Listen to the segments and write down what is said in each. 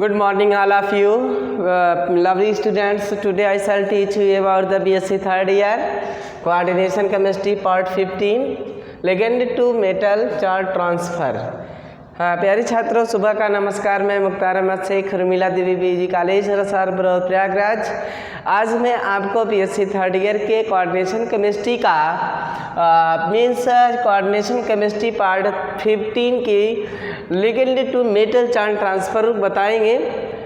Good morning all of you, lovely students. Today I shall teach you about the BSc third year coordination chemistry part 15 ligand to metal charge transfer. हाँ प्यारे छात्रों, सुबह का नमस्कार। मैं Mukhtar Ahmad Shaikh Rumila Devi BG college Rasar Baraur Prayagraj. आज मैं आपको बीएससी थर्ड ईयर के कोऑर्डिनेशन केमिस्ट्री का मीन्स कोऑर्डिनेशन केमिस्ट्री पार्ट 15 की ligand to metal charge transfer बताएंगे।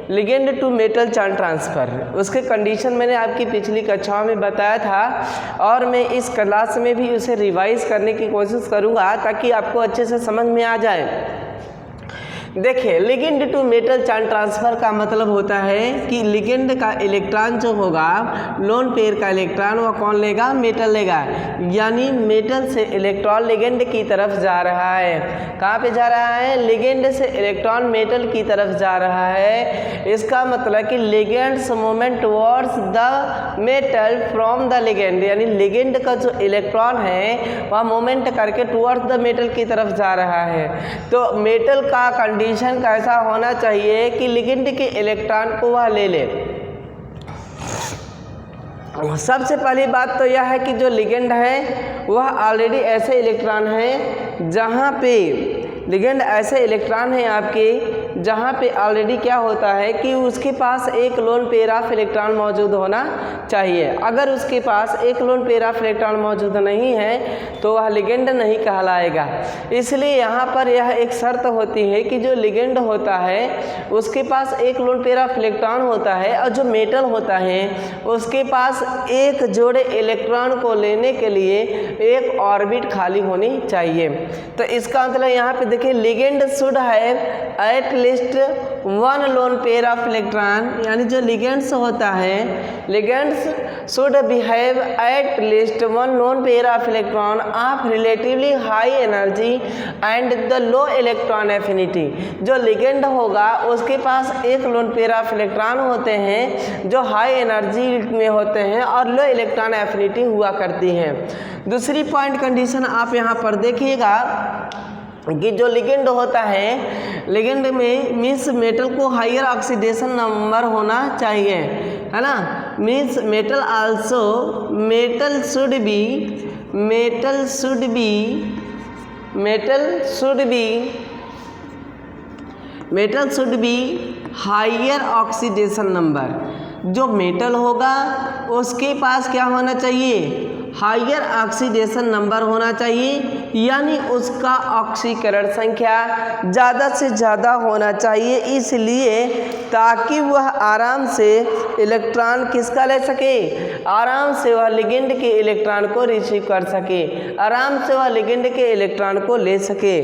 Ligand to metal charge transfer उसके कंडीशन मैंने आपकी पिछली कक्षाओं में बताया था और मैं इस क्लास में भी उसे रिवाइज करने की कोशिश करूँगा ताकि आपको अच्छे से समझ में आ जाए। देखिए, ligand to metal charge transfer का मतलब होता है कि लिगेंड का इलेक्ट्रॉन जो होगा, लोन पेयर का इलेक्ट्रॉन वह कौन लेगा? मेटल लेगा। यानी मेटल से इलेक्ट्रॉन लिगेंड की तरफ जा रहा है। कहाँ पे जा रहा है? लिगेंड से इलेक्ट्रॉन मेटल की तरफ जा रहा है। इसका मतलब कि ligands movement towards the metal from the ligand, यानी लिगेंड का जो इलेक्ट्रॉन है वह मूवमेंट करके टुवर्ड्स द मेटल की तरफ जा रहा है। तो मेटल का कंडीशन कैसा होना चाहिए कि लिगेंड के इलेक्ट्रॉन को वह ले ले। सबसे पहली बात तो यह है कि जो लिगेंड है वह ऑलरेडी ऐसे इलेक्ट्रॉन है जहाँ पे लिगेंड ऐसे इलेक्ट्रॉन है आपके जहाँ पे ऑलरेडी क्या होता है कि उसके पास एक लोन पेयर ऑफ इलेक्ट्रॉन मौजूद होना चाहिए। अगर उसके पास एक लोन पेयर ऑफ इलेक्ट्रॉन मौजूद नहीं है तो वह लिगेंड नहीं कहलाएगा। इसलिए यहाँ पर यह एक शर्त होती है कि जो लिगेंड होता है उसके पास एक लोन पेयर ऑफ इलेक्ट्रॉन होता है और जो मेटल होता है उसके पास एक जोड़े इलेक्ट्रॉन को लेने के लिए एक ऑर्बिट खाली होनी चाहिए। तो इसका मतलब यहाँ पे देखिए, ligand should have at least one lone pair of electron, यानी जो लिगेंड्स होता है, ligands should behave at least one lone pair of electron of relatively high energy and the low electron affinity. जो लिगेंड होगा उसके पास एक lone pair of electron होते हैं जो हाई एनर्जी में होते हैं और लो इलेक्ट्रॉन एफिनिटी हुआ करती हैं। दूसरी पॉइंट कंडीशन आप यहाँ पर देखिएगा कि जो लिगेंड होता है, लिगेंड में मीन्स मेटल को हायर ऑक्सीडेशन नंबर होना चाहिए, है ना। Means metal also metal should be higher oxidation number. जो मेटल होगा उसके पास क्या होना चाहिए? हायर ऑक्सीडेशन नंबर होना चाहिए, यानी उसका ऑक्सीकरण संख्या ज़्यादा से ज़्यादा होना चाहिए, इसलिए ताकि वह आराम से इलेक्ट्रॉन किसका ले सके? आराम से वह लिगेंड के इलेक्ट्रॉन को रिसीव कर सके, आराम से वह लिगेंड के इलेक्ट्रॉन को ले सके।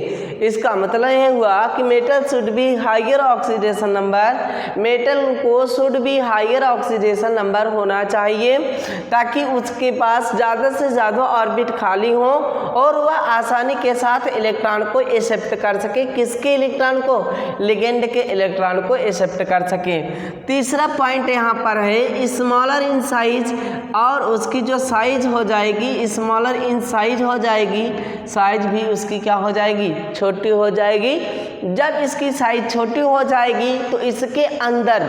इसका मतलब यह हुआ कि metal should be higher oxidation number, metal को should be higher oxidation number होना चाहिए ताकि उसके पास ज़्यादा से ज़्यादा ऑर्बिट खाली हो और वह आसानी के साथ इलेक्ट्रॉन को एक्सेप्ट कर सके। किसके इलेक्ट्रॉन को? लिगेंड के इलेक्ट्रॉन को एक्सेप्ट कर सके। तीसरा पॉइंट यहाँ पर है स्मॉलर इन साइज, और उसकी जो साइज हो जाएगी स्मॉलर इन साइज हो जाएगी, साइज भी उसकी क्या हो जाएगी? छोटी हो जाएगी। जब इसकी साइज छोटी हो जाएगी तो इसके अंदर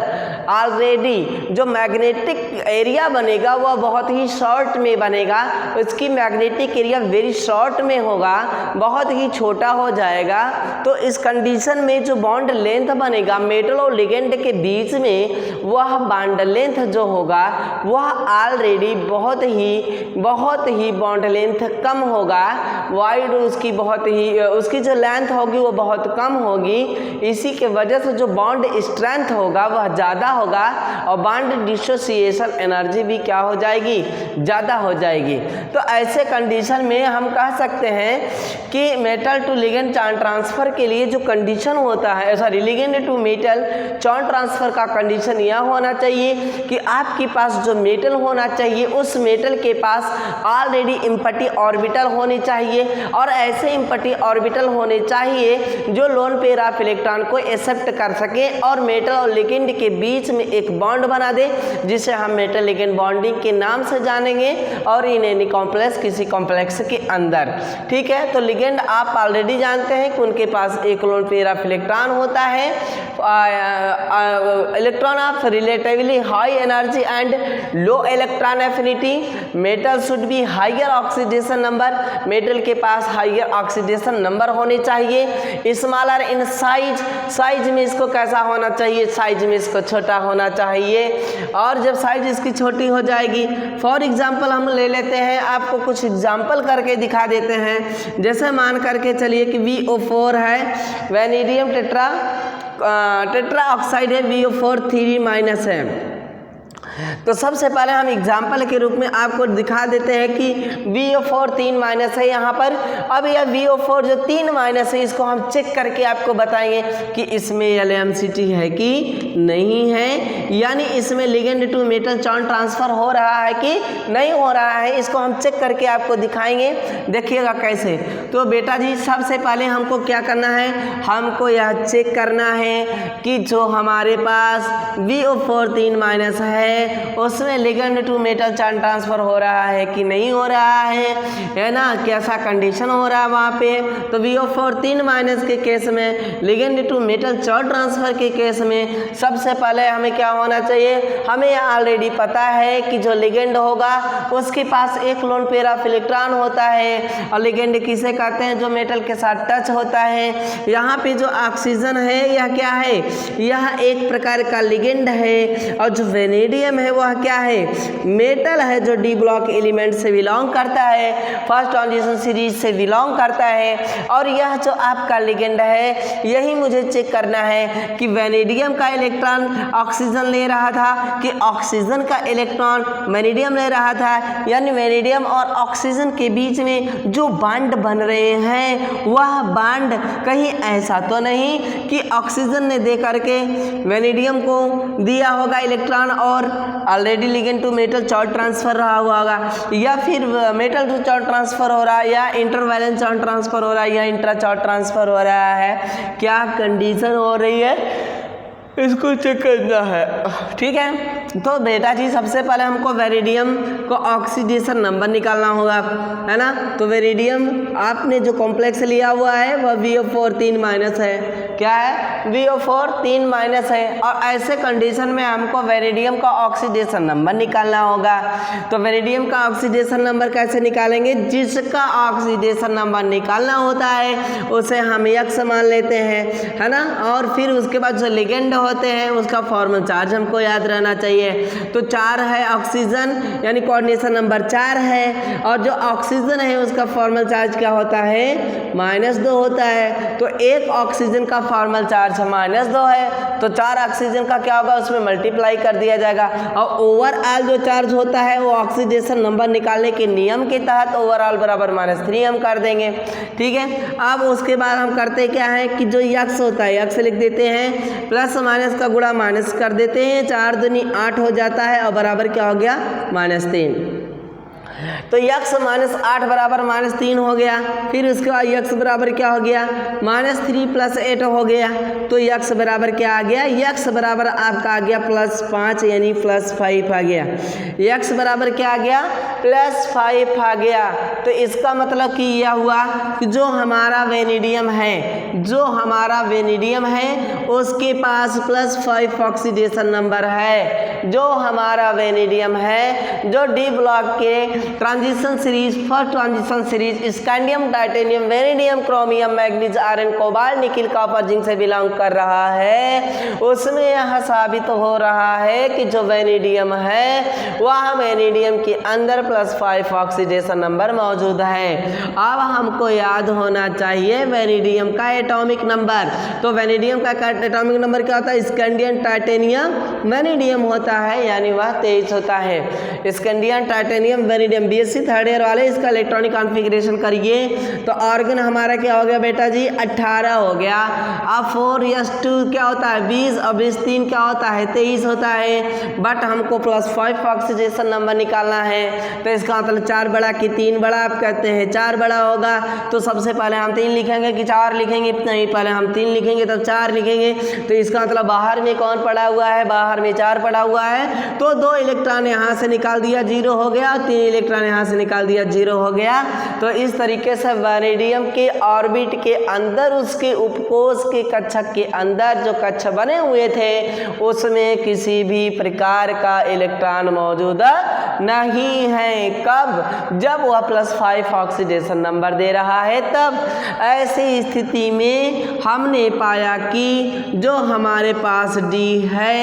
ऑलरेडी जो मैग्नेटिक एरिया बनेगा वह बहुत ही शॉर्ट में बनेगा। इसकी मैग्नेटिक एरिया वेरी शॉर्ट में होगा, बहुत ही छोटा हो जाएगा। तो इस कंडीशन में जो बॉन्ड लेंथ बनेगा मेटल और लिगेंड के बीच में, वह बॉन्ड लेंथ जो होगा वह ऑलरेडी बहुत ही बॉन्ड लेंथ कम होगा। वाइड उसकी जो लेंथ होगी वो बहुत कम होगी। इसी के वजह से जो बॉन्ड स्ट्रेंथ होगा वह ज़्यादा होगा और बॉन्ड डिसोसिएशन एनर्जी भी क्या हो जाएगी? ज़्यादा हो जाएगी। तो ऐसे कंडीशन में हम कह सकते हैं कि metal to ligand charge transfer के लिए जो कंडीशन होता है, sorry, ligand to metal charge transfer का कंडीशन यह होना चाहिए कि आपके पास जो मेटल होना चाहिए उस मेटल के पास ऑलरेडी इम्पटी ऑर्बिटल होनी चाहिए और ऐसे इम्पटी ऑर्बिटल होने चाहिए जो loan lone pair of electron को एक्सेप्ट कर सके और मेटल और लिगेंड के बीच में एक बॉन्ड बना दे, जिसे हम मेटल लिगेंड बॉन्डिंग के नाम से जानेंगे, और इन एनी कॉम्प्लेक्स, किसी कॉम्प्लेक्स के अंदर। ठीक है, तो लिगेंड आप ऑलरेडी जानते हैं कि उनके पास एक लोन पेयर ऑफ इलेक्ट्रॉन होता है, electron of relatively high energy and low electron affinity. Metal should B higher oxidation number, metal के पास हाइयर ऑक्सीडेशन नंबर होने चाहिए। स्मॉलर इन साइज, साइज में इसको कैसा होना चाहिए, साइज में इसको छोटा होना चाहिए। और जब साइज इसकी छोटी हो जाएगी, फॉर एग्जांपल हम ले लेते हैं, आपको कुछ एग्जांपल करके दिखा देते हैं। जैसे मान करके चलिए कि VO4 है, वैनेडियम टेट्रा ऑक्साइड है, VO4 3- है। तो सबसे पहले हम एग्जाम्पल के रूप में आपको दिखा देते हैं कि VO4 3- है यहाँ पर। अब यह VO4 जो 3- है, इसको हम चेक करके आपको बताएंगे कि इसमें LMCT है कि नहीं है, यानी इसमें ligand to metal charge transfer हो रहा है कि नहीं हो रहा है, इसको हम चेक करके आपको दिखाएंगे। देखिएगा कैसे। तो बेटा जी सबसे पहले हमको क्या करना है, हमको यह चेक करना है कि जो हमारे पास VO4 3- है उसमें ligand to metal charge transfer हो रहा है कि नहीं हो रहा है ना, कैसा कंडीशन हो रहा है वहाँ पे। तो VO4 3- के केस में, ligand to metal charge transfer के केस में सबसे पहले हमें क्या होना चाहिए, हमें ऑलरेडी पता है कि जो लिगेंड होगा उसके पास एक लोन पेयर ऑफ इलेक्ट्रॉन होता है, और लिगेंड किसे कहते हैं, जो मेटल के साथ टच होता है। यहाँ पे जो ऑक्सीजन है यह क्या है, यह एक प्रकार का लिगेंड है, और जो वेनेडियम है वह क्या है, मेटल है, जो डी ब्लॉक एलिमेंट से बिलोंग करता है, फर्स्ट ट्रांजिशन सीरीज से बिलोंग करता है। और यह जो आपका लिगेंड है, यही मुझे चेक करना है कि वेनेडियम का इलेक्ट्रॉन ऑक्सीजन ले रहा था कि ऑक्सीजन का इलेक्ट्रॉन वेनेडियम ले रहा था, यानी वेनेडियम और ऑक्सीजन के बीच में जो बॉन्ड बन रहे हैं वह बॉन्ड कहीं ऐसा तो नहीं कि ऑक्सीजन ने दे करके वेनेडियम को दिया होगा इलेक्ट्रॉन और already ligand to metal charge transfer रहा हुआ होगा, या फिर मेटल टू चार्ज ट्रांसफर हो रहा है, या इंटरवैलेंस चार्ज ट्रांसफर हो रहा है, या इंट्रा चार्ज ट्रांसफर हो रहा है, क्या कंडीशन हो रही है, इसको चेक करना है। ठीक है, तो बेटा जी सबसे पहले हमको वेनेडियम को ऑक्सीडेशन नंबर निकालना होगा, है ना। तो वेनेडियम आपने जो कॉम्प्लेक्स लिया हुआ है वह VO4 3- है, क्या है, VO4 3- है, और ऐसे कंडीशन में हमको वेनेडियम का ऑक्सीडेशन नंबर निकालना होगा। तो वेनेडियम का ऑक्सीडेशन नंबर कैसे निकालेंगे, जिसका ऑक्सीडेशन नंबर निकालना होता है उसे हम X मान लेते हैं, है ना। और फिर उसके बाद जो लिगेंड होते हैं उसका फॉर्मल चार्ज हमको याद रहना चाहिए। तो 4 है ऑक्सीजन, यानी कोऑर्डिनेशन नंबर 4 है, और जो ऑक्सीजन है उसका फॉर्मल चार्ज क्या होता है, -2 होता है। तो एक ऑक्सीजन का फॉर्मल चार्ज -2 है, तो 4 ऑक्सीजन का क्या होगा, उसमें मल्टीप्लाई कर दिया जाएगा, और ओवरऑल जो चार्ज होता है वो ऑक्सीडेशन नंबर निकालने के नियम के तहत ओवरऑल बराबर -3 हम कर देंगे। ठीक है, अब उसके बाद हम करते क्या है कि जो X होता है X लिख देते हैं, प्लस माइनस का गुणा माइनस कर देते हैं, 4 दूनी 8 हो जाता है, और बराबर क्या हो गया, -3। तो x -8 बराबर -3 हो गया। फिर उसके बाद x बराबर क्या हो गया, -3 + 8 हो गया। तो x बराबर क्या आ गया, x बराबर आपका आ गया +5, यानी +5 आ गया। x बराबर क्या आ गया, +5 आ गया। तो इसका मतलब कि यह हुआ कि जो हमारा वेनेडियम है, जो हमारा वेनेडियम है उसके पास +5 ऑक्सीडेशन नंबर है। जो हमारा वेनेडियम है, जो डी ब्लॉक के transition series, first transition series scandium, titanium, vanadium, chromium, manganese, iron, cobalt, nickel, copper, zinc से बिलोंग कर रहा है, उसमें यह साबित हो रहा है कि जो वेनेडियम है वह वेनेडियम के अंदर +5 ऑक्सीडेशन नंबर मौजूद है। अब हमको याद होना चाहिए वेनेडियम का एटॉमिक नंबर। तो वेनेडियम का एटॉमिक नंबर क्या होता है, स्कैंडियम, टाइटेनियम, वेनेडियम होता है, यानी वह 23 होता है। Scandium, titanium, vanadium, BS BSc third year वाले इसका इलेक्ट्रॉनिक कॉन्फ़िगरेशन करिए तो ऑर्गन हमारा क्या हो गया बेटा जी 18 हो गया। अब 4s2 क्या होता है 20 और 20 3 क्या होता है 23 होता है, बट हमको +5 ऑक्सीडेशन नंबर निकालना है तो इसका मतलब 4 बड़ा कि 3 बड़ा, आप कहते हैं 4 बड़ा होगा तो सबसे पहले हम 3 लिखेंगे कि 4 लिखेंगे, नहीं पहले हम 3 लिखेंगे तब 4 लिखेंगे। तो इसका मतलब बाहर में कौन पड़ा हुआ है, बाहर में 4 पड़ा हुआ है तो 2 इलेक्ट्रॉन यहाँ से निकाल दिया 0 हो गया, 3 इलेक्ट्रॉन यहाँ से निकाल दिया 0 हो गया। तो इस तरीके से वैनेडियम के ऑर्बिट के अंदर उसके उपकोष के कक्षक के अंदर जो कक्ष बने हुए थे उसमें किसी भी प्रकार का इलेक्ट्रॉन मौजूद नहीं है। कब? जब वह +5 ऑक्सीडेशन नंबर दे रहा है तब। ऐसी स्थिति में हमने पाया कि जो हमारे पास D है,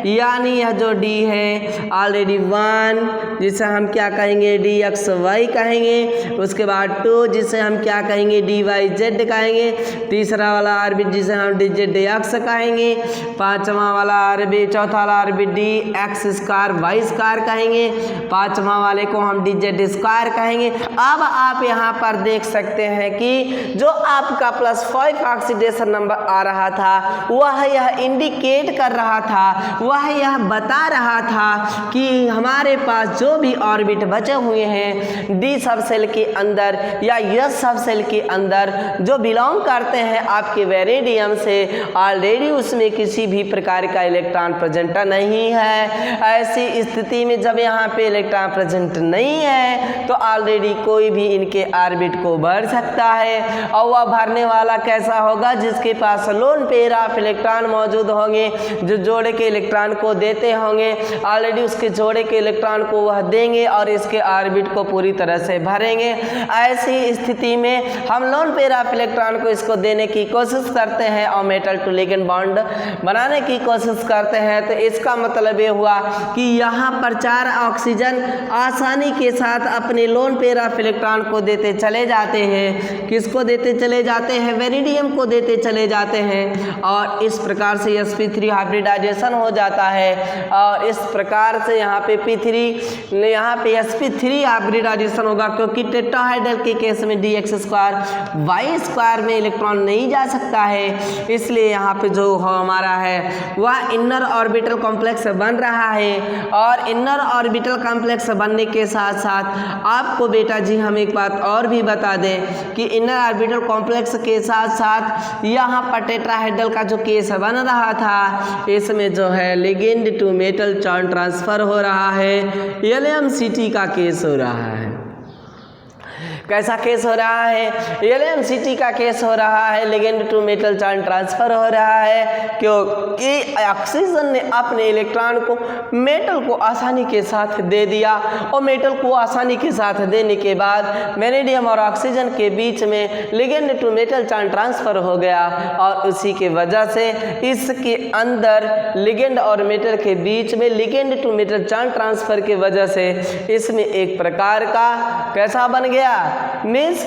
यानी यह जो D है ऑलरेडी 1 जिसे हम क्या कहेंगे DXY कहेंगे, उसके बाद 2 जिसे हम क्या कहेंगे DYZ कहेंगे, तीसरा वाला ऑर्बिट जिसे हम DZX कहेंगे, पांचवा वाला ऑर्बिट, चौथा वाला ऑर्बिट DX2Y2 कहेंगे, पांचवा वाले को हम DZ2 कहेंगे। अब आप यहाँ पर देख सकते हैं कि जो आपका +5 ऑक्सीडेशन नंबर आ रहा था वह यह इंडिकेट कर रहा था, वह यह बता रहा था कि हमारे पास जो भी ऑर्बिट बचे हुए हैं D सब सेल के अंदर या S सब सेल के अंदर जो बिलोंग करते हैं आपके वैनेडियम से, ऑलरेडी उसमें किसी भी प्रकार का इलेक्ट्रॉन प्रेजेंट नहीं है। ऐसी स्थिति में जब यहाँ पे इलेक्ट्रॉन प्रेजेंट नहीं है तो ऑलरेडी कोई भी इनके ऑर्बिट को भर सकता है, और वह भरने वाला कैसा होगा जिसके पास लोन पेयर ऑफ इलेक्ट्रॉन मौजूद होंगे, जो जोड़े के इलेक्ट्रॉन को देते होंगे, ऑलरेडी उसके जोड़े के इलेक्ट्रॉन को वह देंगे और इसके ऑर्बिट को पूरी तरह से भरेंगे। ऐसी स्थिति में हम लोन पेयर ऑफ इलेक्ट्रॉन को इसको देने की कोशिश करते हैं और मेटल टू लिगेंड बॉन्ड बनाने की कोशिश करते हैं। तो इसका मतलब ये हुआ कि यहाँ पर 4 ऑक्सीजन आसानी के साथ अपने लोन पेयर ऑफ इलेक्ट्रॉन को देते चले जाते हैं। किसको देते चले जाते हैं? वैनेडियम को देते चले जाते हैं, और इस प्रकार से sp3 हाइब्रिडाइजेशन हो जाता है। और इस प्रकार से यहाँ पे sp3 हाइब्रिडाइजेशन होगा, क्योंकि टेट्राहाइड्रल के केस में DX2Y2 में इलेक्ट्रॉन नहीं जा सकता है, इसलिए यहाँ पे जो हमारा है वह इनर ऑर्बिटल कॉम्प्लेक्स बन रहा है। और इनर ऑर्बिटल कॉम्प्लेक्स बनने के साथ साथ आपको बेटा जी हम एक बात और भी बता दें कि इनर ऑर्बिटल कॉम्प्लेक्स के साथ साथ यहाँ पर टेट्राहाइड्रल का जो केस बन रहा था इसमें जो है ligand to metal charge transfer हो रहा है, LMCT का केस हो रहा है। कैसा केस हो रहा है? LMCT का केस हो रहा है, ligand to metal charge transfer हो रहा है, क्योंकि ऑक्सीजन ने अपने इलेक्ट्रॉन को मेटल को आसानी के साथ दे दिया, और मेटल को आसानी के साथ देने के बाद वैनेडियम और ऑक्सीजन के बीच में ligand to metal charge transfer हो गया, और उसी के वजह से इसके अंदर लिगेंड और मेटल के बीच में ligand to metal charge transfer की वजह से इसमें एक प्रकार का कैसा बन गया, means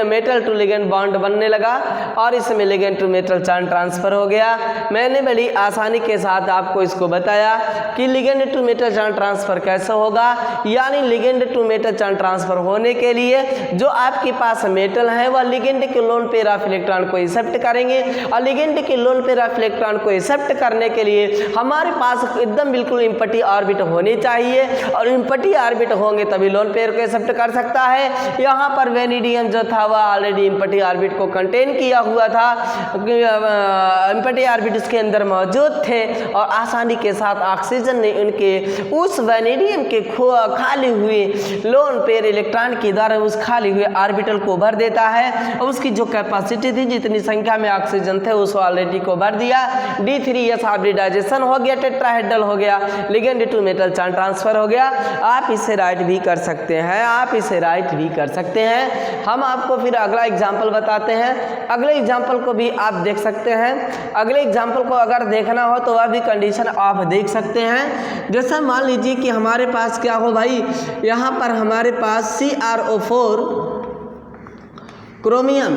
metal to ligand bond बनने लगा, और इसमें ligand to metal charge transfer हो गया। मैंने बड़ी आसानी के साथ आपको इसको बताया कि ligand to metal charge transfer कैसे होगा, यानी ligand to metal charge transfer होने के लिए जो आपके पास मेटल है वह लिगेंड के लोन पेयर ऑफ इलेक्ट्रॉन को एक्सेप्ट करेंगे, और लिगेंड के लोन पेयर ऑफ इलेक्ट्रॉन को एक्सेप्ट करने के लिए हमारे पास एकदम बिल्कुल इम्पटी ऑर्बिट होनी चाहिए, और इम्पटी ऑर्बिट होंगे तभी लोन पेयर को एक्सेप्ट कर सकता है। यहाँ पर वैनेडियम जो था वह ऑलरेडी इम्पटी ऑर्बिट को कंटेन किया हुआ था, इम्पटी ऑर्बिट उसके अंदर मौजूद थे, और आसानी के साथ ऑक्सीजन ने उनके उस वैनेडियम के खाली हुए लोन पेयर इलेक्ट्रॉन के द्वारा उस खाली हुए ऑर्बिटल को भर देता है, और उसकी जो कैपेसिटी थी जितनी संख्या में ऑक्सीजन थे उस ऑलरेडी को भर दिया। D3S हाइब्रिडाइजेशन हो गया, टेट्राहेड्रल हो गया, ligand to metal charge transfer हो गया। आप इसे राइट भी कर सकते हैं, आप इसे राइट भी कर सकते हैं। हम आपको फिर अगला एग्जाम्पल बताते हैं, अगले एग्जाम्पल को भी आप देख सकते हैं। अगले एग्जाम्पल को अगर देखना हो तो वह भी कंडीशन आप देख सकते हैं। जैसा मान लीजिए कि हमारे पास क्या हो भाई, यहाँ पर हमारे पास CrO4 क्रोमियम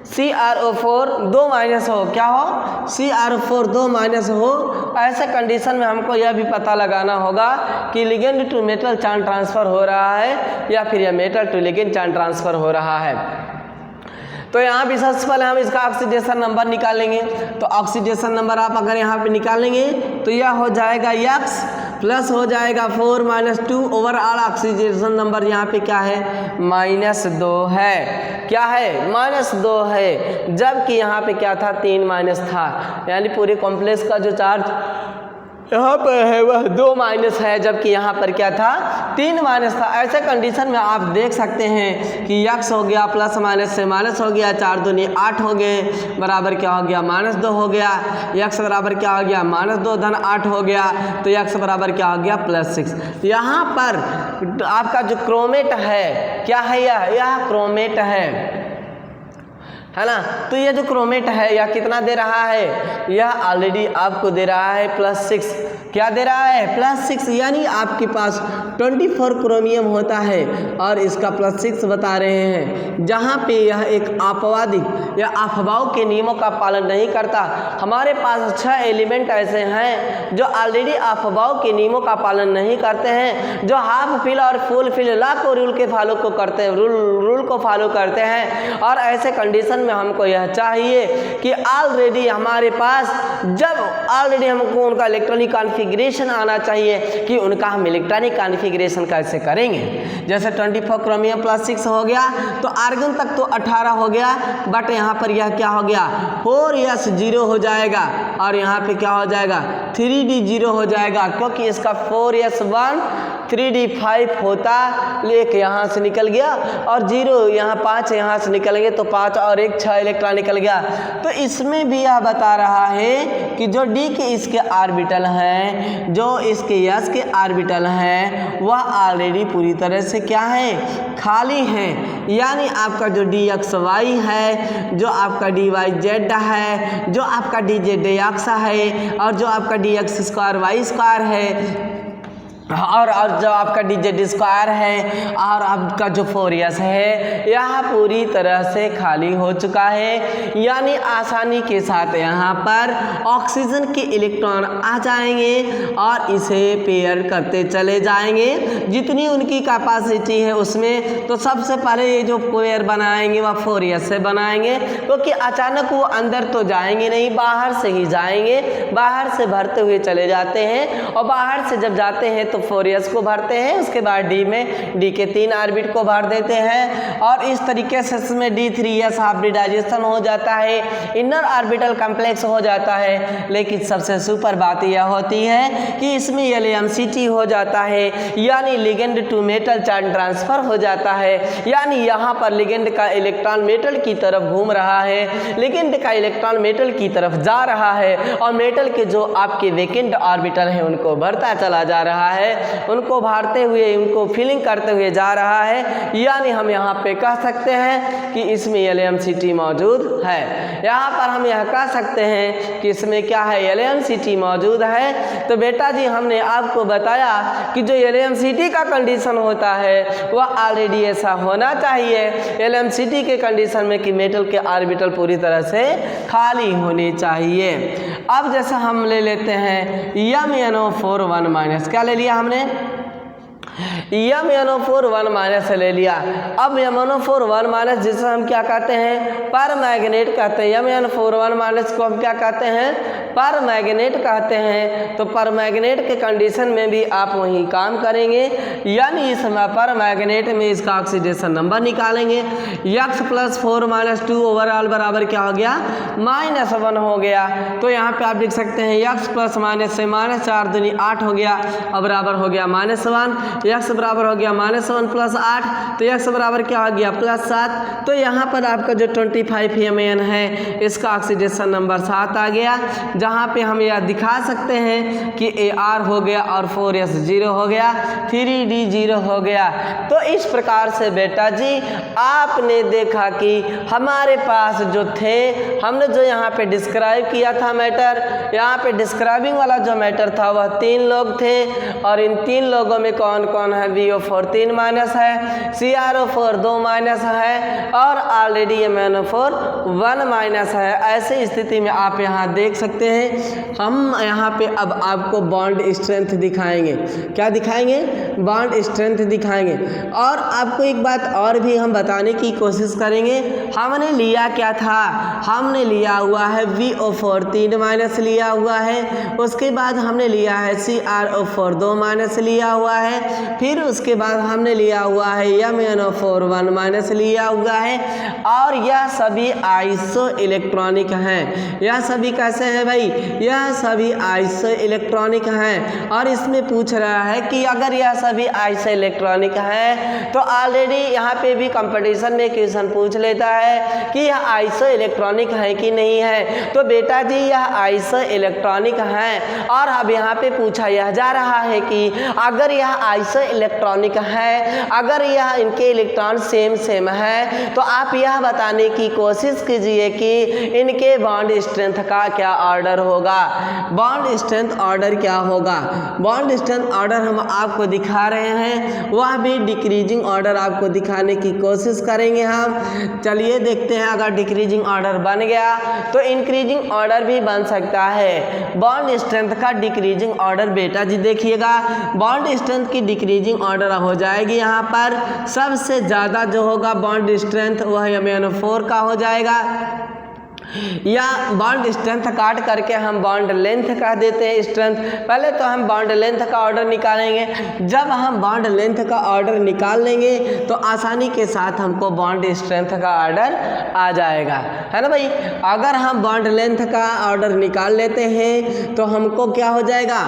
CrO4 2 माइनस हो, क्या हो, CrO4 2 माइनस हो, ऐसे कंडीशन में हमको यह भी पता लगाना होगा कि ligand to metal charge transfer हो रहा है या फिर यह metal to ligand charge transfer हो रहा है। तो यहाँ भी सबसे पहले हम इसका ऑक्सीडेशन नंबर निकालेंगे। तो ऑक्सीडेशन नंबर आप अगर यहाँ पे निकालेंगे तो यह हो जाएगा X प्लस हो जाएगा 4 माइनस 2, ओवरऑल ऑक्सीडेशन नंबर यहाँ पे क्या है, -2 है। क्या है, -2 है, जबकि यहाँ पे क्या था, 3 माइनस था, यानी पूरे कॉम्प्लेक्स का जो चार्ज यहाँ पर है वह 2 माइनस है, जबकि यहाँ पर क्या था, 3 माइनस था। ऐसे कंडीशन में आप देख सकते हैं कि X हो गया प्लस माइनस से माइनस हो गया, 4 दूनी 8 हो गए, बराबर क्या हो गया, -2 हो गया। X बराबर क्या हो गया, -2 धन 8 हो गया, तो X बराबर क्या हो गया, +6। यहाँ पर आपका जो क्रोमेट है, क्या है, यह क्रोमेट है ना। तो ये जो क्रोमेट है यह कितना दे रहा है, यह ऑलरेडी आपको दे रहा है +6। क्या दे रहा है, +6, यानी आपके पास 24 क्रोमियम होता है और इसका +6 बता रहे हैं। जहाँ पे यह एक अपवादी या अफवाहों के नियमों का पालन नहीं करता। हमारे पास 6 एलिमेंट ऐसे हैं जो ऑलरेडी अफवाहों के नियमों का पालन नहीं करते हैं, जो हाफ फिल और फुल फिल लॉ को रूल को फॉलो करते हैं। और ऐसे कंडीशन में हमको यह चाहिए कि ऑलरेडी हमारे पास जब ऑलरेडी हमको उनका इलेक्ट्रॉनिक कॉन्फ़िगरेशन आना चाहिए कि उनका हम इलेक्ट्रॉनिक कॉन्फ़िगरेशन कैसे करेंगे। जैसे 24 क्रोमियम +6 हो गया तो आर्गन तक तो 18 हो गया, बट यहाँ पर यह क्या हो गया, 4s 0 हो जाएगा और यहाँ पे क्या हो जाएगा, 3d 0 हो जाएगा, क्योंकि इसका 4s 1 3d 5 होता, लेक यहाँ से निकल गया और 0 यहाँ 5 यहाँ से निकलेंगे तो 5 और 1 6 इलेक्ट्रॉन निकल गया। तो इसमें भी यह बता रहा है कि जो d के इसके ऑर्बिटल हैं, जो इसके s के ऑर्बिटल हैं, वह ऑलरेडी पूरी तरह से क्या है, खाली हैं। यानी आपका जो dxy है, जो आपका dyz है, जो आपका dzdx है और जो आपका dx2y² है और जो आपका dz² है और आपका जो 4s है, यह पूरी तरह से खाली हो चुका है। यानी आसानी के साथ यहाँ पर ऑक्सीजन के इलेक्ट्रॉन आ जाएंगे और इसे पेयर करते चले जाएंगे जितनी उनकी कैपेसिटी है उसमें। तो सबसे पहले ये जो पेयर बनाएंगे वह 4s से बनाएंगे, क्योंकि अचानक वो अंदर तो जाएंगे नहीं, बाहर से ही जाएंगे, बाहर से भरते हुए चले जाते हैं और बाहर से जब जाते हैं तो 4s को भरते हैं, उसके बाद d के 3 ऑर्बिट को भर देते हैं और इस तरीके से इसमें d3s हाइब्रिडाइजेशन हो जाता है, इनर ऑर्बिटल कॉम्प्लेक्स हो जाता है। लेकिन सबसे सुपर बात यह होती है कि इसमें LMCT हो जाता है, यानी ligand to metal charge transfer हो जाता है। यानी यहाँ पर लिगेंड का इलेक्ट्रॉन मेटल की तरफ घूम रहा है, लिगेंड का इलेक्ट्रॉन मेटल की तरफ जा रहा है और मेटल के जो आपके वैकेंट ऑर्बिटल हैं उनको भरता चला जा रहा है, उनको भरते हुए उनको फिलिंग करते हुए जा रहा है। यानी हम यहाँ पे कह सकते हैं कि इसमें LMCT मौजूद है। यहाँ पर हम यह कह सकते हैं कि इसमें क्या है, LMCT मौजूद है। तो बेटा जी हमने आपको बताया कि जो LMCT का कंडीशन होता है वह ऑलरेडी ऐसा होना चाहिए LMCT के कंडीशन में कि मेटल के ऑर्बिटल पूरी तरह से खाली होने चाहिए। अब जैसा हम ले लेते हैं MnO4 1- क्या ले लिया हमने, MnO4 1- ले लिया। अब MnO4 1- जिसे हम क्या कहते हैं, पर मैग्नेट कहते हैं। MnO4 1- को हम क्या कहते हैं, पर मैग्नेट कहते हैं। तो पर मैग्नेट के कंडीशन में भी आप वही काम करेंगे, यानी इस पर मैग्नेट में इसका ऑक्सीडेशन नंबर निकालेंगे। X + 4 - 2 ओवरऑल बराबर क्या हो गया, -1 हो गया। तो यहाँ पे आप लिख सकते हैं X + माइनस से माइनस 4 दूनी 8 हो गया और बराबर हो गया -1। X बराबर हो गया -1 + 8, तो X बराबर क्या हो गया, +7। तो यहाँ पर आपका जो 25 Mn है इसका ऑक्सीडेशन नंबर 7 आ गया। जहाँ पे हम यह दिखा सकते हैं कि AR हो गया और 4S 0 हो गया, 3D 0 हो गया। तो इस प्रकार से बेटा जी आपने देखा कि हमारे पास जो थे, हमने जो यहाँ पे डिस्क्राइब किया था मैटर, यहाँ पे डिस्क्राइबिंग वाला जो मैटर था वह 3 लोग थे और इन 3 लोगों में कौन कौन है, VO4 3 माइनस है, CrO4 2 माइनस है और ऑलरेडी MnO4 1 माइनस है। ऐसे स्थिति में आप यहाँ देख सकते हैं। हम यहाँ पे अब आपको बॉन्ड स्ट्रेंथ दिखाएंगे। क्या दिखाएंगे? बॉन्ड स्ट्रेंथ दिखाएंगे। और आपको एक बात और भी हम बताने की कोशिश करेंगे। हमने लिया क्या था? हमने लिया हुआ है VO4 3 माइनस लिया हुआ है, उसके बाद हमने लिया है CrO4 2 माइनस लिया हुआ है, फिर उसके बाद हमने लिया हुआ है MnO4 1 माइनस लिया हुआ है और यह सभी आइसो इलेक्ट्रॉनिक हैं। यह सभी कैसे हैं भाई? यह सभी आइसो इलेक्ट्रॉनिक हैं और इसमें पूछ रहा है कि अगर यह सभी आइसो इलेक्ट्रॉनिक हैं तो ऑलरेडी यहाँ पे भी कंपटीशन में क्वेश्चन पूछ लेता है कि यह आइसो इलेक्ट्रॉनिक है कि नहीं है। तो बेटा जी यह आइसो इलेक्ट्रॉनिक हैं और अब यहाँ पे पूछा यह जा रहा है कि अगर यह आइसो इलेक्ट्रॉनिक है, अगर यह इनके इलेक्ट्रॉन सेम है तो आप यह बताने की कोशिश कीजिए कि इनके बॉन्ड स्ट्रेंथ का क्या ऑर्डर होगा। बॉन्ड स्ट्रेंथ ऑर्डर क्या होगा? बॉन्ड स्ट्रेंथ ऑर्डर हम आपको दिखा रहे हैं, वह भी डिक्रीजिंग ऑर्डर आपको दिखाने की कोशिश करेंगे हम। चलिए देखते हैं, अगर डिक्रीजिंग ऑर्डर बन गया तो इंक्रीजिंग ऑर्डर भी बन सकता है। बॉन्ड स्ट्रेंथ का डिक्रीजिंग ऑर्डर बेटा जी देखिएगा, बॉन्ड स्ट्रेंथ की डिक्रीजिंग ऑर्डर हो जाएगी। यहाँ पर सबसे ज़्यादा जो होगा बॉन्ड स्ट्रेंथ वह MnO4 का हो जाएगा, या बॉन्ड स्ट्रेंथ काट करके हम बॉन्ड लेंथ कह देते हैं स्ट्रेंथ। पहले तो हम बॉन्ड लेंथ का ऑर्डर निकालेंगे। जब हम बॉन्ड लेंथ का ऑर्डर निकाल लेंगे तो आसानी के साथ हमको बॉन्ड स्ट्रेंथ का ऑर्डर आ जाएगा, है ना भाई। अगर हम बॉन्ड लेंथ का ऑर्डर निकाल लेते हैं तो हमको क्या हो जाएगा,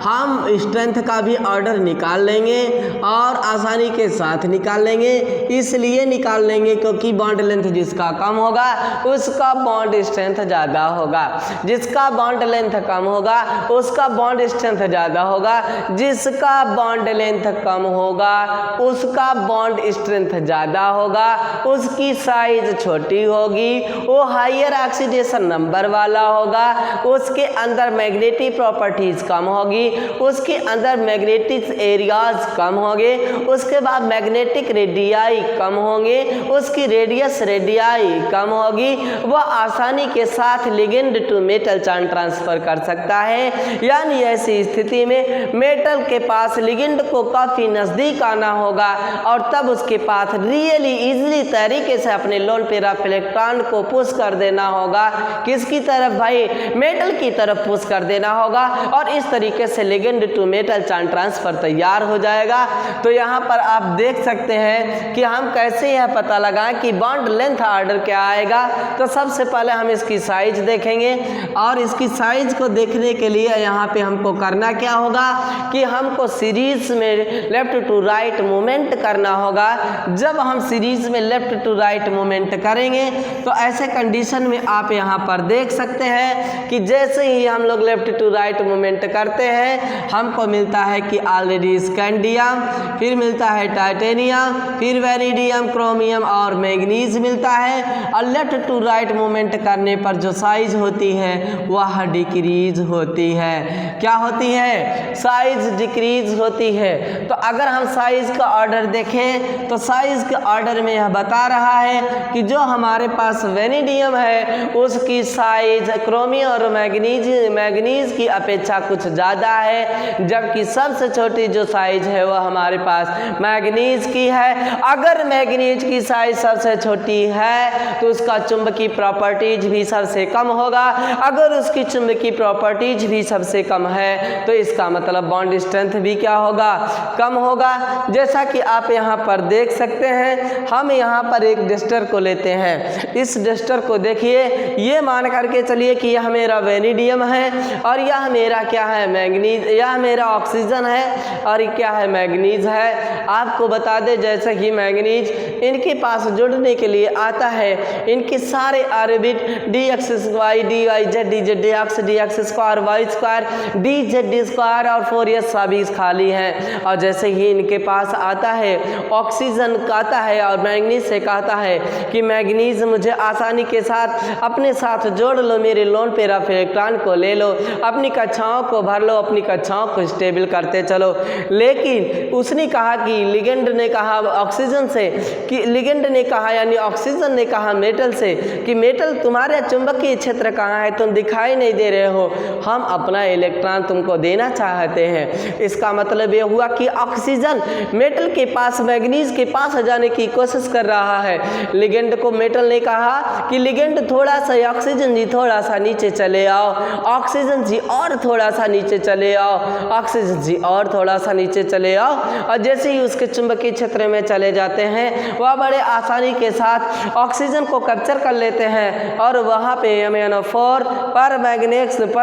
हम स्ट्रेंथ का भी ऑर्डर निकाल लेंगे और आसानी के साथ निकाल लेंगे। इसलिए निकाल लेंगे क्योंकि बॉन्ड लेंथ जिसका कम होगा उसका बॉन्ड स्ट्रेंथ ज़्यादा होगा, जिसका बॉन्ड लेंथ कम होगा उसका बॉन्ड स्ट्रेंथ ज़्यादा होगा, जिसका बॉन्ड लेंथ कम होगा उसका बॉन्ड स्ट्रेंथ ज़्यादा होगा, उसकी साइज छोटी होगी, वो हायर ऑक्सीडेशन नंबर वाला होगा, उसके अंदर मैग्नेटिक प्रॉपर्टीज़ कम होगी, उसके अंदर मैग्नेटिक एरियाज कम होंगे, उसके बाद मैग्नेटिक रेडियाई कम होंगे, उसकी रेडियस रेडियाई कम होगी, वह आसानी के साथ ligand to metal charge transfer कर सकता है। यानी ऐसी स्थिति में मेटल के पास लिगेंड को काफी नजदीक आना होगा और तब उसके पास रियली इजीली तरीके से अपने लोन पेयर ऑफ इलेक्ट्रॉन को पुश कर देना होगा। किसकी तरफ भाई? मेटल की तरफ पुश कर देना होगा और इस तरीके से ligand to metal charge transfer तैयार हो जाएगा। तो यहाँ पर आप देख सकते हैं कि हम कैसे यह पता लगाएं कि बॉन्ड लेंथ ऑर्डर क्या आएगा। तो सबसे पहले हम इसकी साइज देखेंगे और इसकी साइज को देखने के लिए यहाँ पे हमको करना क्या होगा कि हमको सीरीज में लेफ्ट टू राइट मूवमेंट करना होगा। जब हम सीरीज में लेफ्ट टू राइट मूवमेंट करेंगे तो ऐसे कंडीशन में आप यहाँ पर देख सकते हैं कि जैसे ही हम लोग लेफ्ट टू राइट मूवमेंट करते हैं हमको मिलता है कि ऑलरेडी स्कैंडियम, फिर मिलता है टाइटेनियम, फिर वेरिडियम, क्रोमियम और मैग्नीज मिलता है। और लेफ्ट टू राइट मूवमेंट करने पर जो साइज होती है वह डिक्रीज होती है। क्या होती है? साइज डिक्रीज होती है। तो अगर हम साइज का ऑर्डर देखें तो साइज के ऑर्डर में यह बता रहा है कि जो हमारे पास वेनेडियम है उसकी साइज क्रोमियम और मैग्नीज की अपेक्षा कुछ ज़्यादा है, जबकि सबसे छोटी जो साइज है वह हमारे पास मैग्नीज की है। अगर मैग्नीज की साइज सबसे छोटी है तो उसका चुंबकीय प्रॉपर्टीज भी सबसे कम होगा। अगर उसकी चुंबकीय प्रॉपर्टीज भी सबसे कम है तो इसका मतलब बॉन्ड स्ट्रेंथ भी क्या होगा? कम होगा। जैसा कि आप यहाँ पर देख सकते हैं, हम यहाँ पर एक डस्टर को लेते हैं। इस डस्टर को देखिए, ये मान करके चलिए कि यह मेरा वेनेडियम है और यह मेरा क्या है? मैग्नीज। यह मेरा ऑक्सीजन है और क्या है? मैग्नीज है। आपको बता दें जैसे कि मैग्नीज इनके पास जुड़ने के लिए आता है, इनके सारे orbit d x y d y z d z d x square y square d z d square और 4 ये सभी खाली हैं। और जैसे ही इनके पास आता है ऑक्सीजन कहता है और मैग्नीज से कहता है कि मैग्नीज मुझे आसानी के साथ अपने साथ जोड़ लो, मेरे लोन पे रफ इलेक्ट्रॉन को ले लो, अपनी कक्षाओं को भर लो, अपनी कक्षाओं को स्टेबल करते चलो। लेकिन उसने कहा कि लिगेंड ने कहा ऑक्सीजन से कि लिगेंड ने कहा यानी ऑक्सीजन ने कहा मेटल से कि मेटल तुम्हारे चुंबकीय क्षेत्र कहाँ है, तुम दिखाई नहीं दे रहे हो, हम अपना इलेक्ट्रॉन तुमको देना चाहते हैं। इसका मतलब ये हुआ कि ऑक्सीजन मेटल के पास मैग्नीज के पास जाने की कोशिश कर रहा है। लिगेंड को मेटल ने कहा कि लिगेंड थोड़ा सा, ऑक्सीजन जी थोड़ा सा नीचे चले आओ, ऑक्सीजन जी और थोड़ा सा नीचे चले आओ, ऑक्सीजन जी और थोड़ा सा नीचे चले आओ। और जैसे ही उसके चुंबकीय क्षेत्र में चले जाते हैं वह बड़े आसानी के साथ ऑक्सीजन को कैप्चर कर लेते हैं और वहाँ पे MnO4 पर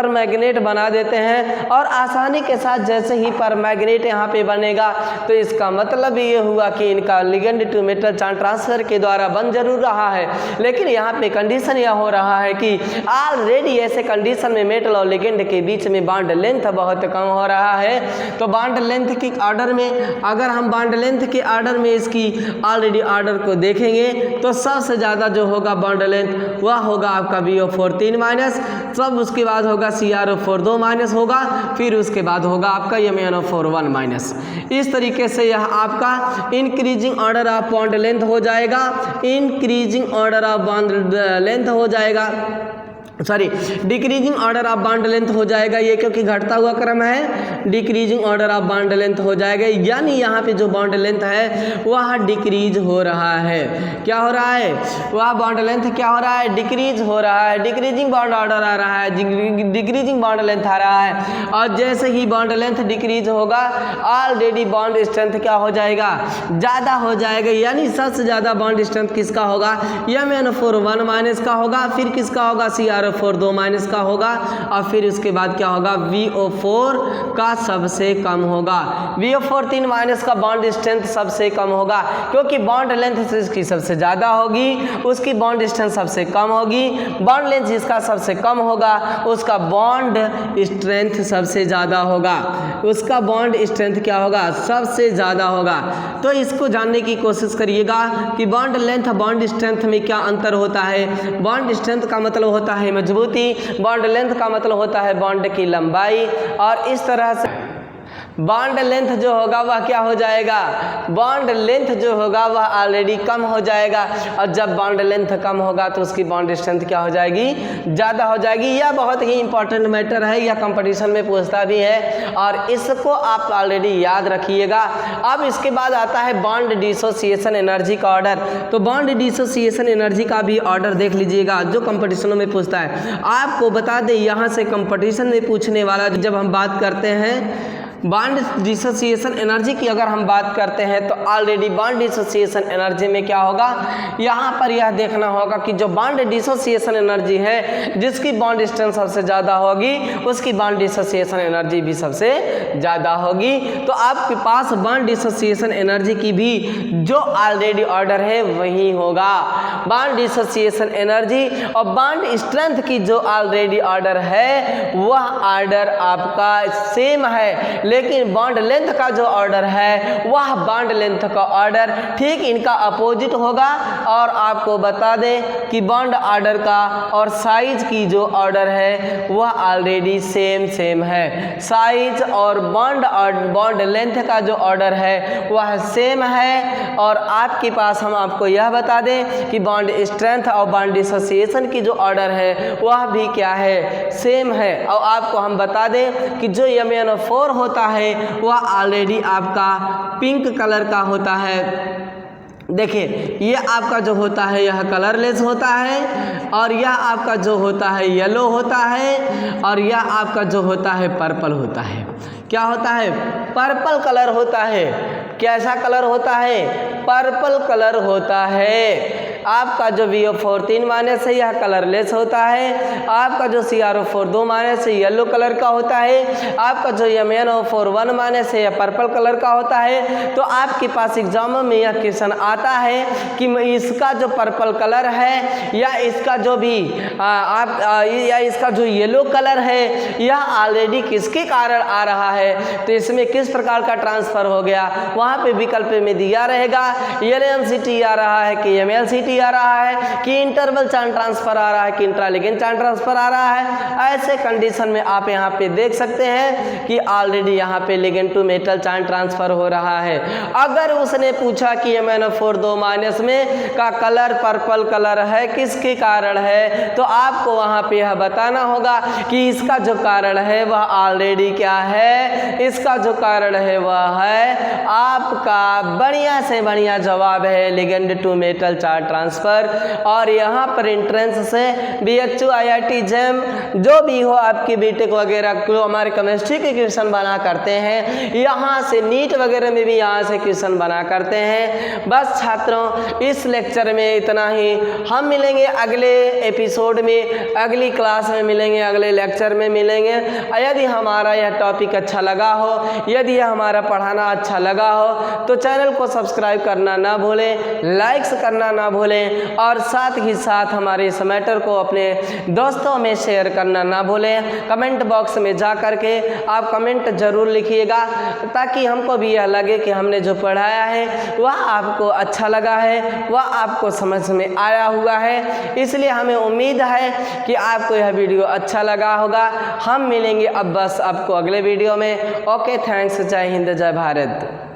मैग्नेट बना देते हैं। और आसानी के साथ जैसे ही पर मैग्नेट यहाँ पे बनेगा तो इसका मतलब ये हुआ कि इनका लिगेंड टू मेटल ट्रांसफर के द्वारा बन जरूर रहा है, लेकिन यहाँ पे कंडीशन यह हो रहा है कि ऑलरेडी ऐसे कंडीशन में मेटल और लिगेंड के बीच में बॉन्ड लेंथ बहुत कम हो रहा है। तो बॉन्ड लेंथ के ऑर्डर में अगर हम बॉन्ड लेंथ के ऑर्डर में इसकी ऑलरेडी ऑर्डर को देखेंगे तो सबसे ज़्यादा जो होगा बॉन्ड लेंथ वह होगा आपका BO4 3 माइनस, तब उसके बाद होगा CrO4 2 माइनस होगा, फिर उसके बाद होगा आपका MnO4 1 माइनस। इस तरीके से यह आपका increasing order of bond length हो जाएगा, increasing order of bond length हो जाएगा, sorry decreasing order of bond length हो जाएगा। ये क्योंकि घटता हुआ क्रम है, decreasing order of bond length हो जाएगा, यानी यहाँ पे जो बॉन्ड लेंथ है वह डिक्रीज हो रहा है। क्या हो रहा है? वह बॉन्ड लेंथ क्या हो रहा है? डिक्रीज हो रहा है, डिक्रीजिंग बॉन्ड ऑर्डर आ रहा है, डिक्रीजिंग बॉन्ड लेंथ आ रहा है। और जैसे ही बॉन्ड लेंथ डिक्रीज होगा ऑलरेडी बॉन्ड स्ट्रेंथ क्या हो जाएगा? ज़्यादा हो जाएगा, यानी सबसे ज़्यादा बॉन्ड स्ट्रेंथ किसका होगा? MnO4 1 माइनस का होगा, फिर किसका होगा? CrO4 2 माइनस का होगा, और फिर उसके बाद क्या होगा? VO4 का सबसे कम होगा। VO4 3 माइनस का बॉन्ड स्ट्रेंथ सबसे कम होगा, क्योंकि बॉन्ड लेंथ इसकी सबसे ज़्यादा होगी, उसकी बॉन्ड स्ट्रेंथ सबसे कम होगी। बॉन्ड लेंथ जिसका सबसे कम होगा उसका बॉन्ड स्ट्रेंथ सबसे ज़्यादा होगा, उसका बॉन्ड स्ट्रेंथ क्या होगा? सबसे ज़्यादा होगा। तो इसको जानने की कोशिश करिएगा कि बॉन्ड लेंथ बॉन्ड स्ट्रेंथ में क्या अंतर होता है। बॉन्ड स्ट्रेंथ का मतलब होता है मजबूती, बॉन्ड लेंथ का मतलब होता है बॉन्ड की लंबाई, और इस तरह से बॉन्ड लेंथ जो होगा वह क्या हो जाएगा? बॉन्ड लेंथ जो होगा वह ऑलरेडी कम हो जाएगा, और जब बॉन्ड लेंथ कम होगा तो उसकी बॉन्ड स्ट्रेंथ क्या हो जाएगी? ज़्यादा हो जाएगी। यह बहुत ही इंपॉर्टेंट मैटर है, यह कंपटीशन में पूछता भी है, और इसको आप ऑलरेडी याद रखिएगा। अब इसके बाद आता है बॉन्ड डिसोसिएशन एनर्जी का ऑर्डर। तो बॉन्ड डिसोसिएशन एनर्जी का भी ऑर्डर देख लीजिएगा, जो कंपटीशनों में पूछता है। आपको बता दें, यहाँ से कंपटीशन में पूछने वाला जब हम बात करते हैं बॉन्ड डिसोसिएशन एनर्जी की, अगर हम बात करते हैं तो ऑलरेडी बॉन्ड डिसोसिएशन एनर्जी में क्या होगा? यहाँ पर यह देखना होगा कि जो बॉन्ड डिसोसिएशन एनर्जी है, जिसकी बॉन्ड स्ट्रेंथ सबसे ज़्यादा होगी उसकी बॉन्ड डिसोसिएशन एनर्जी भी सबसे ज़्यादा होगी। तो आपके पास बॉन्ड डिसोसिएशन एनर्जी की भी जो ऑलरेडी ऑर्डर है वही होगा। बॉन्ड डिसोसिएशन एनर्जी और बॉन्ड स्ट्रेंथ की जो ऑलरेडी ऑर्डर है वह ऑर्डर आपका सेम है, लेकिन बॉन्ड लेंथ का जो ऑर्डर है वह बॉन्ड लेंथ का ऑर्डर ठीक इनका अपोजिट होगा। और आपको बता दें कि बॉन्ड ऑर्डर का और साइज की जो ऑर्डर है वह ऑलरेडी सेम है। साइज और बॉन्ड लेंथ का जो ऑर्डर है वह सेम है। और आपके पास हम आपको यह बता दें कि बॉन्ड स्ट्रेंथ और बॉन्ड डिसोसिएशन की जो ऑर्डर है वह भी क्या है? सेम है। और आपको हम बता दें कि जो MnO4 होता है वह ऑलरेडी आपका पिंक कलर का होता है। देखिए, ये आपका जो होता है यह कलरलेस होता है, और यह आपका जो होता है येलो होता है, और यह आपका जो होता है पर्पल होता है। क्या होता है? पर्पल कलर होता है। कैसा कलर होता है? पर्पल कलर होता है। आपका जो VO4 3 माइनस है यह कलरलेस होता है, आपका जो CrO4 2 माइनस है येलो कलर का होता है, आपका जो MnO4 1 माइनस है यह पर्पल कलर का होता है। तो आपके पास एग्जाम में यह क्वेश्चन आता है कि इसका जो पर्पल कलर है या इसका जो भी या इसका जो येलो कलर है यह ऑलरेडी किसके कारण आ रहा है, तो इसमें किस प्रकार का ट्रांसफर हो गया, वहाँ पे विकल्प में दिया रहेगा LMCT आ रहा है कि MLCT आ रहा है कि इंटरवल चार्ज ट्रांसफर आ रहा है कि इंट्रालिगेंड चार्ज ट्रांसफर आ रहा है। ऐसे कंडीशन में आप यहाँ पे देख सकते हैं कि ऑलरेडी यहाँ पे ligand to metal charge transfer हो रहा है। अगर उसने पूछा कि MnO4 2 माइनस में का कलर पर्पल कलर है किसके कारण है, तो आपको वहाँ पे यह बताना होगा कि इसका जो कारण है वह ऑलरेडी क्या है, इसका जो कारण है वह है आपका बढ़िया से बढ़िया जवाब है ligand to metal charge transfer. और यहाँ पर एंट्रेंस से BHU IIT JAM जो भी हो आपकी बीटेक वगैरह जो हमारे केमिस्ट्री के क्वेश्चन बना करते हैं, यहाँ से नीट वगैरह में भी यहाँ से क्वेश्चन बना करते हैं। बस छात्रों इस लेक्चर में इतना ही, हम मिलेंगे अगले एपिसोड में, अगली क्लास में मिलेंगे, अगले लेक्चर में मिलेंगे। यदि हमारा यह टॉपिक अच्छा लगा हो, यदि यह हमारा पढ़ाना अच्छा लगा हो तो चैनल को सब्सक्राइब करना ना भूलें, लाइक्स करना ना भूलें और साथ ही साथ हमारे इस मैटर को अपने दोस्तों में शेयर करना ना भूलें। कमेंट बॉक्स में जा कर के आप कमेंट ज़रूर लिखिएगा ताकि हमको भी यह लगे कि हमने जो पढ़ाया है वह आपको अच्छा लगा है, वह आपको समझ में आया हुआ है। इसलिए हमें उम्मीद है कि आपको यह वीडियो अच्छा लगा होगा। हम मिलेंगे अब बस आपको अगले वीडियो में। ओके, थैंक्स, जय हिंद, जय भारत।